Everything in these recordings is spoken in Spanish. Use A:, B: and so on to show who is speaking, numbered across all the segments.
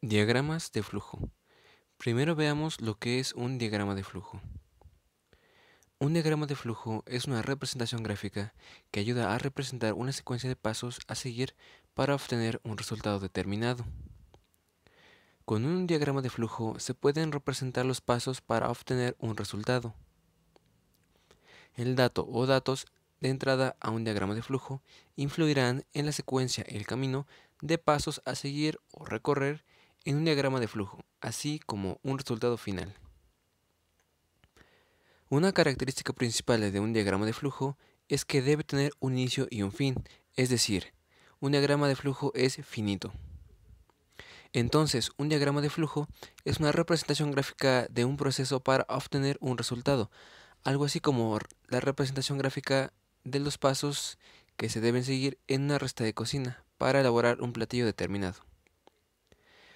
A: Diagramas de flujo. Primero veamos lo que es un diagrama de flujo. Un diagrama de flujo es una representación gráfica que ayuda a representar una secuencia de pasos a seguir para obtener un resultado determinado. Con un diagrama de flujo se pueden representar los pasos para obtener un resultado. El dato o datos de entrada a un diagrama de flujo influirán en la secuencia y el camino de pasos a seguir o recorrer en un diagrama de flujo, así como un resultado final. Una característica principal de un diagrama de flujo es que debe tener un inicio y un fin, es decir, un diagrama de flujo es finito. Entonces, un diagrama de flujo es una representación gráfica de un proceso para obtener un resultado, algo así como la representación gráfica de los pasos que se deben seguir en una receta de cocina para elaborar un platillo determinado.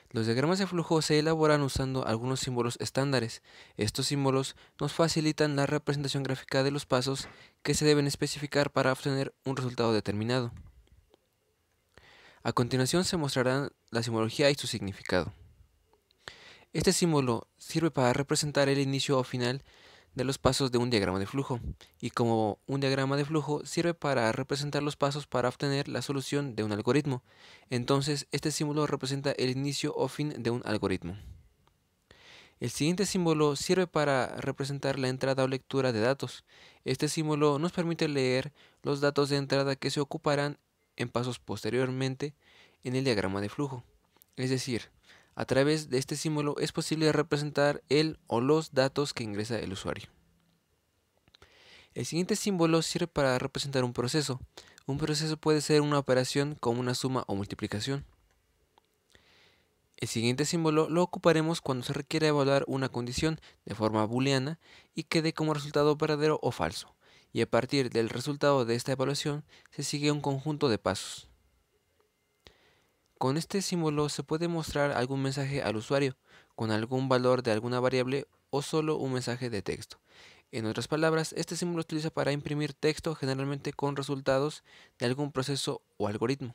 A: Los diagramas de flujo se elaboran usando algunos símbolos estándares. Estos símbolos nos facilitan la representación gráfica de los pasos que se deben especificar para obtener un resultado determinado. A continuación se mostrarán la simbología y su significado. Este símbolo sirve para representar el inicio o final de los pasos de un diagrama de flujo, y como un diagrama de flujo sirve para representar los pasos para obtener la solución de un algoritmo. Entonces, este símbolo representa el inicio o fin de un algoritmo. El siguiente símbolo sirve para representar la entrada o lectura de datos. Este símbolo nos permite leer los datos de entrada que se ocuparán en pasos posteriormente en el diagrama de flujo. Es decir, a través de este símbolo es posible representar el o los datos que ingresa el usuario. El siguiente símbolo sirve para representar un proceso. Un proceso puede ser una operación como una suma o multiplicación. El siguiente símbolo lo ocuparemos cuando se requiera evaluar una condición de forma booleana y que dé como resultado verdadero o falso, y a partir del resultado de esta evaluación se sigue un conjunto de pasos. Con este símbolo se puede mostrar algún mensaje al usuario, con algún valor de alguna variable o solo un mensaje de texto. En otras palabras, este símbolo se utiliza para imprimir texto generalmente con resultados de algún proceso o algoritmo.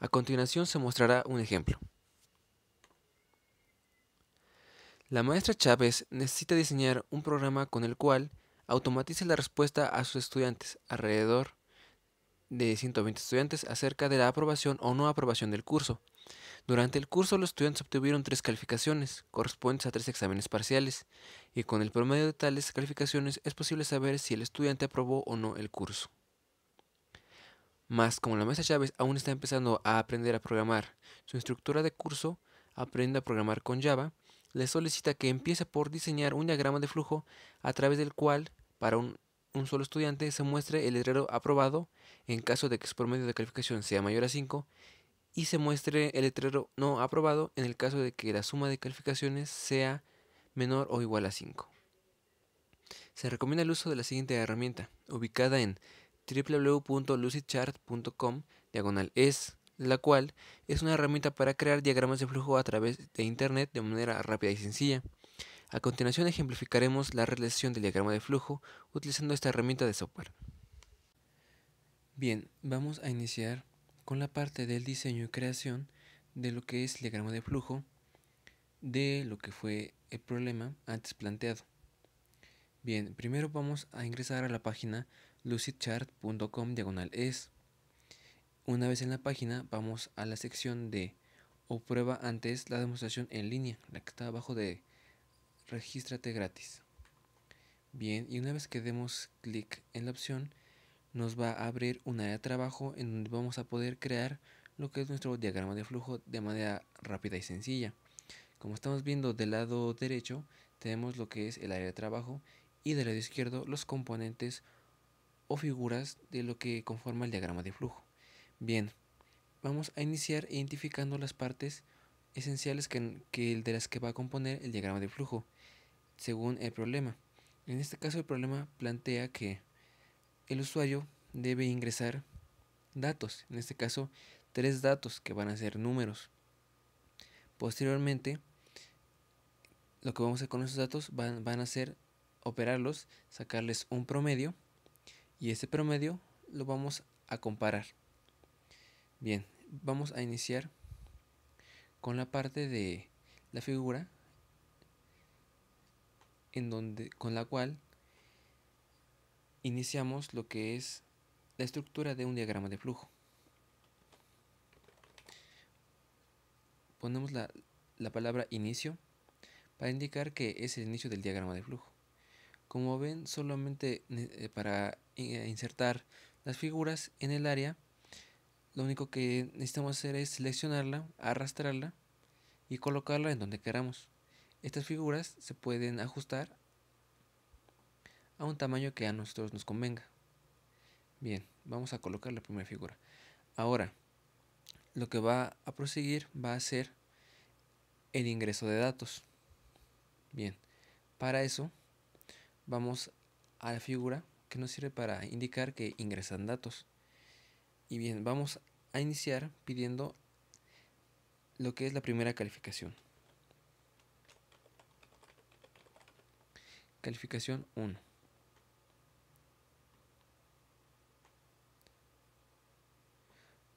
A: A continuación se mostrará un ejemplo. La maestra Chávez necesita diseñar un programa con el cual automatice la respuesta a sus estudiantes, alrededor de 120 estudiantes, acerca de la aprobación o no aprobación del curso. Durante el curso los estudiantes obtuvieron 3 calificaciones, correspondientes a 3 exámenes parciales, y con el promedio de tales calificaciones es posible saber si el estudiante aprobó o no el curso. Más, como la maestra Chávez aún está empezando a aprender a programar, su instructora de curso, Aprende a programar con Java, le solicita que empiece por diseñar un diagrama de flujo a través del cual, para un solo estudiante, se muestre el letrero aprobado en caso de que su promedio de calificación sea mayor a 5 y se muestre el letrero no aprobado en el caso de que la suma de calificaciones sea menor o igual a 5. Se recomienda el uso de la siguiente herramienta, ubicada en www.lucidchart.com/es, la cual es una herramienta para crear diagramas de flujo a través de Internet de manera rápida y sencilla. A continuación ejemplificaremos la realización del diagrama de flujo utilizando esta herramienta de software. Bien, vamos a iniciar con la parte del diseño y creación de lo que es el diagrama de flujo de lo que fue el problema antes planteado. Bien, primero vamos a ingresar a la página lucidchart.com/es. Una vez en la página, vamos a la sección de o prueba antes la demostración en línea, la que está abajo de regístrate gratis. Bien, y una vez que demos clic en la opción, nos va a abrir un área de trabajo en donde vamos a poder crear lo que es nuestro diagrama de flujo de manera rápida y sencilla. Como estamos viendo del lado derecho, tenemos lo que es el área de trabajo y del lado izquierdo los componentes o figuras de lo que conforma el diagrama de flujo. Bien, vamos a iniciar identificando las partes esenciales de las que va a componer el diagrama de flujo, según el problema. En este caso el problema plantea que el usuario debe ingresar datos, en este caso 3 datos que van a ser números. Posteriormente, lo que vamos a hacer con esos datos van a ser operarlos, sacarles un promedio y ese promedio lo vamos a comparar. Bien, vamos a iniciar con la parte de la figura con la cual iniciamos lo que es la estructura de un diagrama de flujo. Ponemos la palabra inicio para indicar que es el inicio del diagrama de flujo. Como ven, solamente para insertar las figuras en el área, lo único que necesitamos hacer es seleccionarla, arrastrarla y colocarla en donde queramos. Estas figuras se pueden ajustar a un tamaño que a nosotros nos convenga. Bien, vamos a colocar la primera figura. Ahora, lo que va a proseguir va a ser el ingreso de datos. Bien, para eso vamos a la figura que nos sirve para indicar que ingresan datos. Y bien, vamos a iniciar pidiendo lo que es la primera calificación. Calificación 1.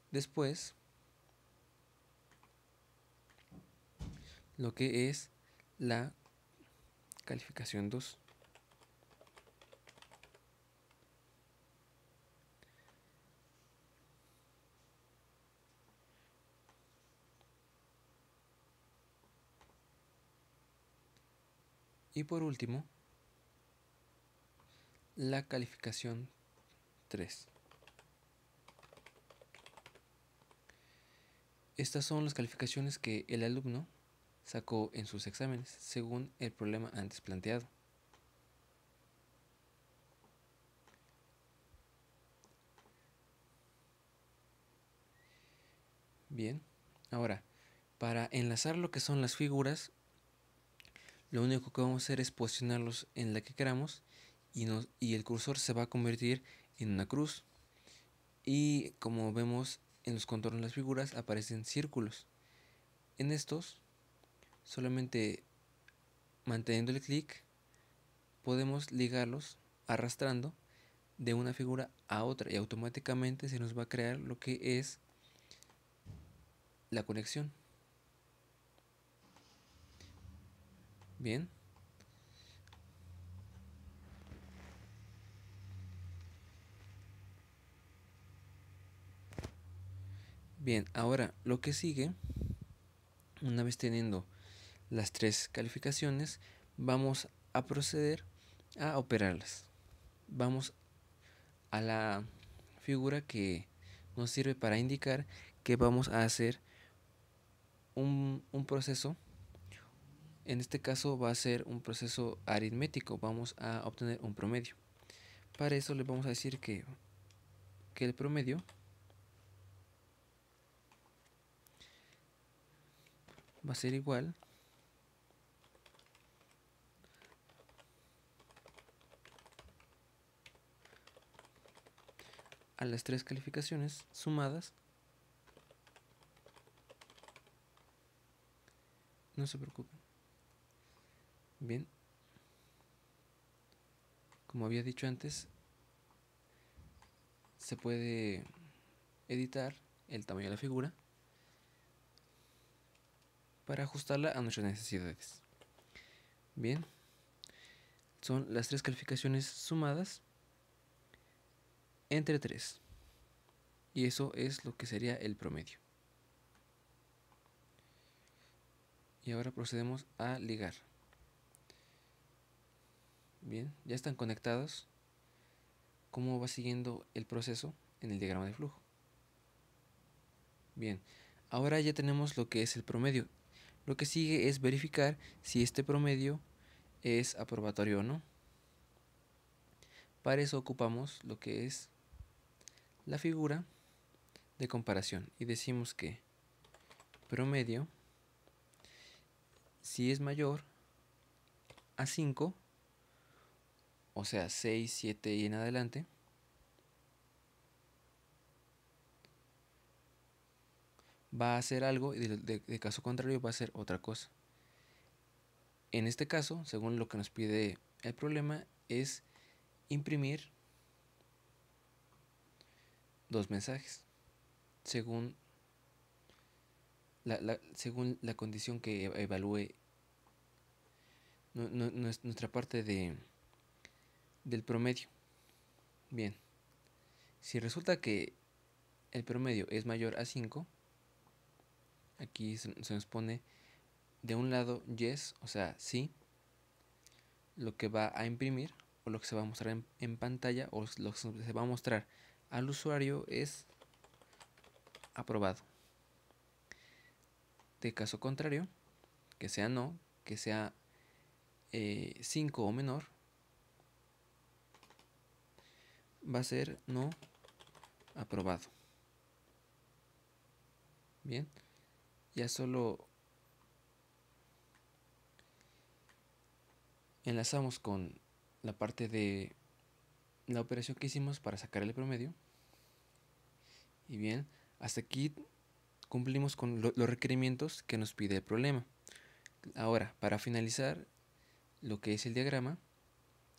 A: Después, lo que es la calificación 2. Y por último, la calificación 3. Estas son las calificaciones que el alumno sacó en sus exámenes según el problema antes planteado. Bien, ahora, para enlazar lo que son las figuras, lo único que vamos a hacer es posicionarlos en la que queramos y el cursor se va a convertir en una cruz. Y como vemos en los contornos de las figuras aparecen círculos. En estos, solamente manteniendo el clic, podemos ligarlos arrastrando de una figura a otra y automáticamente se nos va a crear lo que es la conexión. Bien. Bien, ahora lo que sigue, una vez teniendo las tres calificaciones, vamos a proceder a operarlas. Vamos a la figura que nos sirve para indicar que vamos a hacer un proceso. En este caso va a ser un proceso aritmético, vamos a obtener un promedio. Para eso le vamos a decir que el promedio va a ser igual a las tres calificaciones sumadas. No se preocupen. Bien, como había dicho antes, se puede editar el tamaño de la figura para ajustarla a nuestras necesidades. Bien, son las tres calificaciones sumadas entre 3. Y eso es lo que sería el promedio. Y ahora procedemos a ligar. Bien, ya están conectados. ¿Cómo va siguiendo el proceso en el diagrama de flujo? Bien, ahora ya tenemos lo que es el promedio. Lo que sigue es verificar si este promedio es aprobatorio o no. Para eso ocupamos lo que es la figura de comparación y decimos que promedio, si es mayor a 5, o sea 6, 7 y en adelante, va a hacer algo y de caso contrario va a hacer otra cosa. En este caso, según lo que nos pide el problema, es imprimir 2 mensajes según según la condición que evalúe nuestra parte del promedio. Bien, si resulta que el promedio es mayor a 5, aquí se nos pone de un lado yes, o sea, sí, lo que va a imprimir o lo que se va a mostrar en pantalla o lo que se va a mostrar al usuario es aprobado. De caso contrario, que sea no, que sea 5 o menor, va a ser no aprobado. Bien, ya solo enlazamos con la parte de la operación que hicimos para sacar el promedio. Y bien, hasta aquí cumplimos con los requerimientos que nos pide el problema. Ahora, para finalizar lo que es el diagrama,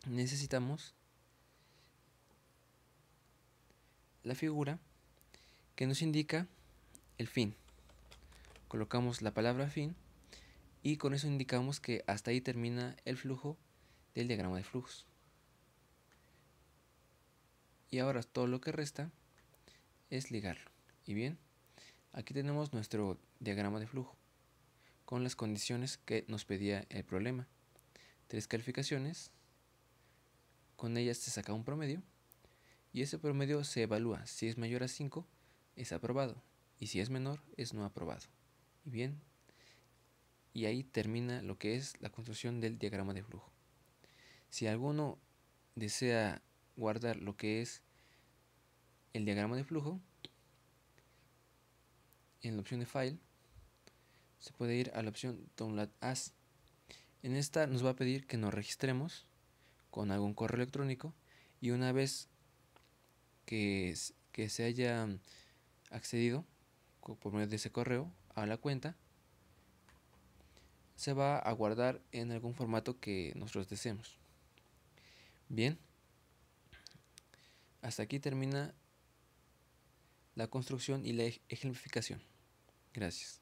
A: necesitamos la figura que nos indica el fin. Colocamos la palabra fin y con eso indicamos que hasta ahí termina el flujo del diagrama de flujos. Y ahora todo lo que resta es ligarlo. Y bien, aquí tenemos nuestro diagrama de flujo con las condiciones que nos pedía el problema. 3 calificaciones, con ellas se saca un promedio y ese promedio se evalúa. Si es mayor a 5 es aprobado y si es menor es no aprobado. Y bien, y ahí termina lo que es la construcción del diagrama de flujo. Si alguno desea guardar lo que es el diagrama de flujo, en la opción de File se puede ir a la opción Download As. En esta nos va a pedir que nos registremos con algún correo electrónico y una vez que se haya accedido por medio de ese correo a la cuenta, se va a guardar en algún formato que nosotros deseemos. Bien, hasta aquí termina la construcción y la ejemplificación. Gracias.